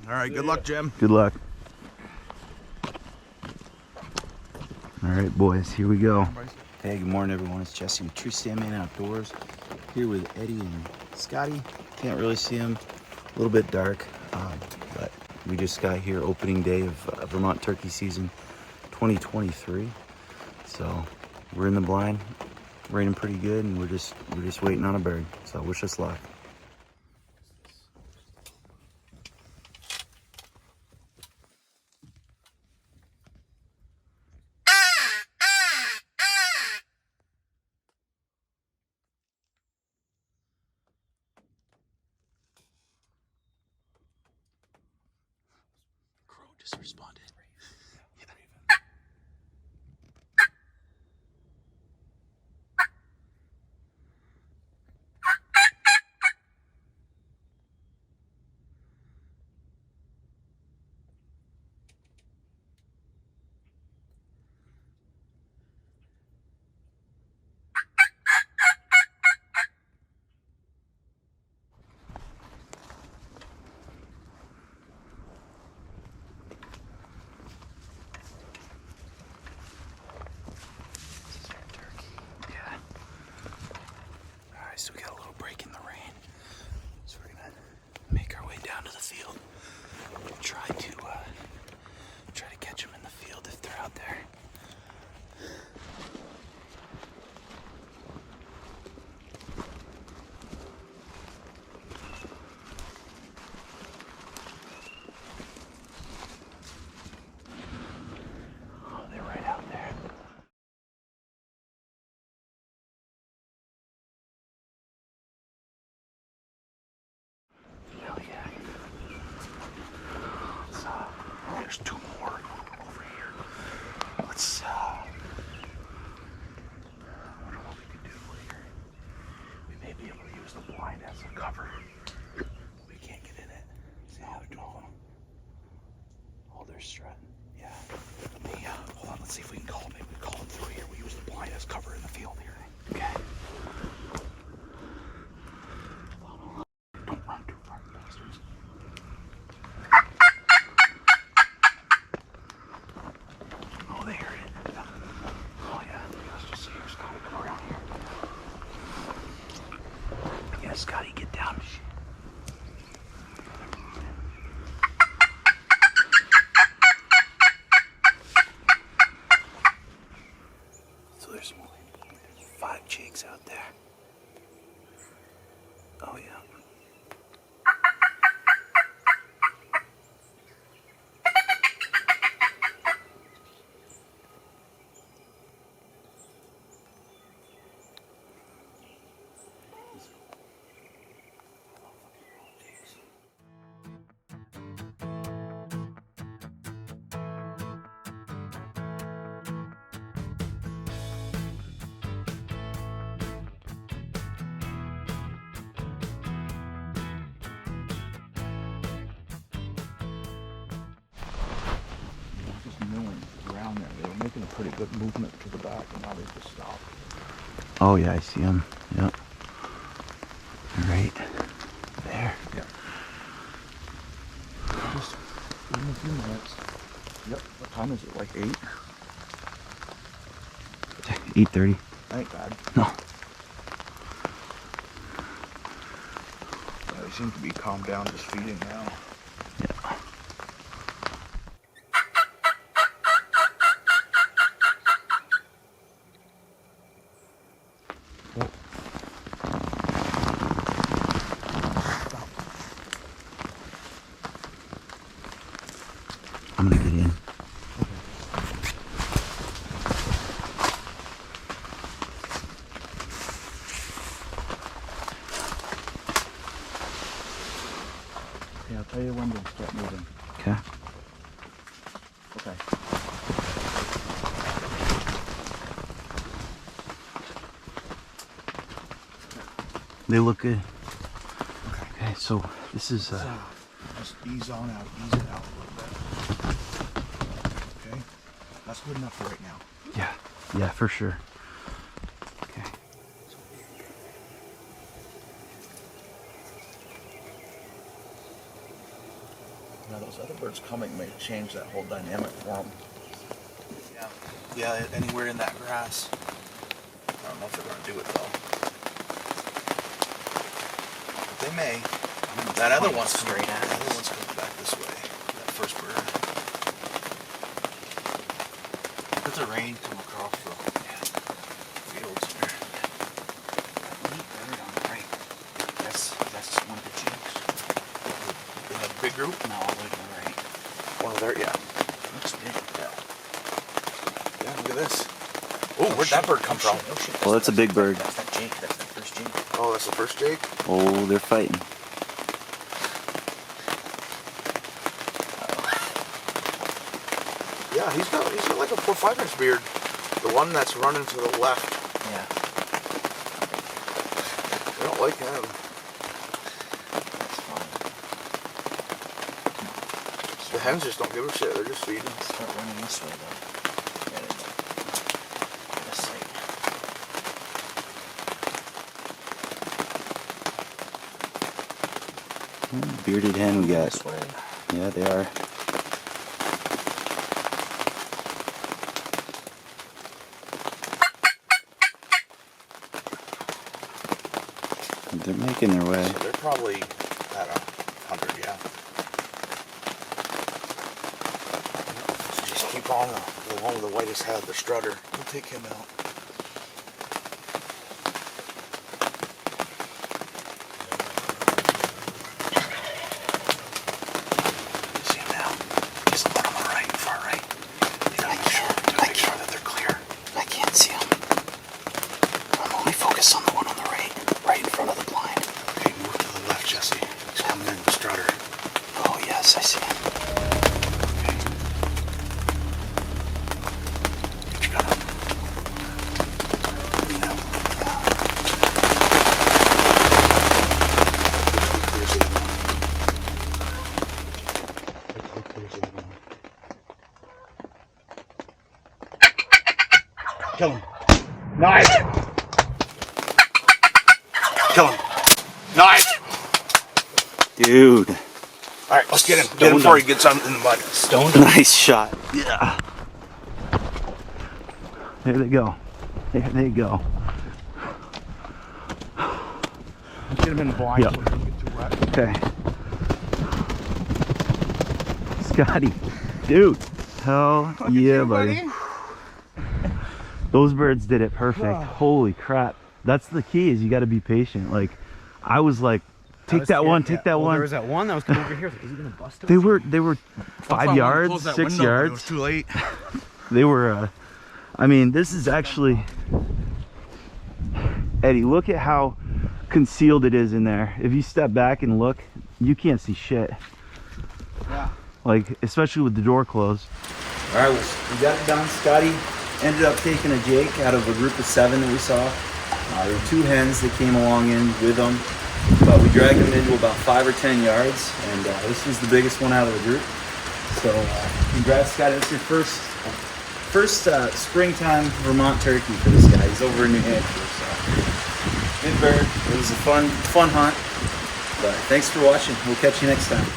All right, good luck, Jim. Good luck. All right, boys, here we go. Hey, good morning, everyone. It's Jesse with Treestand Man Outdoors. Here with Eddie and Scottie. Can't really see him. A little bit dark, but we just got here opening day of Vermont turkey season 2023. So we're in the blind, raining pretty good, and we're just waiting on a bird. So wish us luck. Crow just responded. So we got a little break in the rain, so we're gonna make our way down to the field and try to catch them in the field if they're out there. Oh, they're right out there. There's two more over here. Let's I wonder what we can do later. We may be able to use the blind as a cover. We can't get in it. See how they're doing. Oh, they're strutting. Yeah. Hold on, let's see if we can call them. Maybe we call them through here. We use the blind as cover in the field here. Okay. Don't run too far, bastards. Oh, they heard it. Oh, yeah. Let's just see here. Scottie, come around here. Yeah, Scottie, get down. So there's 5 jigs out there. Oh, yeah. Around there. They were making a pretty good movement to the back, and now they just stopped. Oh yeah, I see them. Yep. Right there. Yep. Just in a few minutes. Yep. What time is it? Like 8? 8:30. That ain't bad. No. Yeah, they seem to be calmed down, just feeding now. Yeah. I'm gonna get in. Okay, I'll tell you when to start moving. Okay. Okay. They look good. Okay, so this is just ease on out, ease it out a little bit. Okay, that's good enough for right now. Yeah, for sure. Okay. Now those other birds coming may change that whole dynamic for them. Yeah, anywhere in that grass. I don't know if they're going to do it though. But they may. That other one's straight out. The other one's coming back this way. That first bird. Let the rain come across the fields here. Neat bird on the right. That's one of the jakes. In that big group? No, all the way to the right. One over there, yeah. Looks big. Yeah, look at this. Oh, where'd that bird come from? Oh shit. Well, that's a big bird. That's that jake. That's the first jake. Oh, that's the first jake? Oh, they're fighting. Yeah, he's got like a 4-5 inch beard. The one that's running to the left. Yeah. I don't like him. That's fine. The hens just don't give a shit. They're just feeding. Start running this way though. Get it. This side. Bearded hen we got. This way. Yeah, they are. They're making their way. So they're probably at 100, yeah. So just keep on the one with the whitest head, the strutter. We'll take him out. You see him now? Just the one on the right, far right. You gotta make sure that they're clear. I can't see him. I'm only focused on the one on the right. Right in front of the blind. Okay, move to the left, Jesse. He's coming in, the strutter. Oh yes, I see him. Okay. Get your gun up. Lean out. Here's the other one. Here's the other one. Kill him. Nice! Kill him. Nice! Dude. Alright, let's get him. Get him before he gets in the mud. Stoned. Nice shot. Yeah. There they go. There they go. Get him in the blind. Yep. So he doesn't get too wet. Okay. Scotty. Dude. Hell yeah, buddy. Those birds did it perfect. Holy crap. That's the key, is you got to be patient. Like, I was like, take that one, take that one. There was that one that was coming over here. Is he gonna bust it? They were 5 yards, 6 It was yards. too late. They were, I mean, this is actually, Eddie, look at how concealed it is in there. If you step back and look, you can't see shit. Yeah. Like, especially with the door closed. All right, well, we got it done. Scotty ended up taking a jake out of a group of 7 that we saw. There were 2 hens that came along in with them, but we dragged them into about 5 or 10 yards, and this was the biggest one out of the group. So, congrats, Scotty. It's your first springtime Vermont turkey for this guy. He's over in New Hampshire, so good bird. It was a fun hunt. But thanks for watching. We'll catch you next time.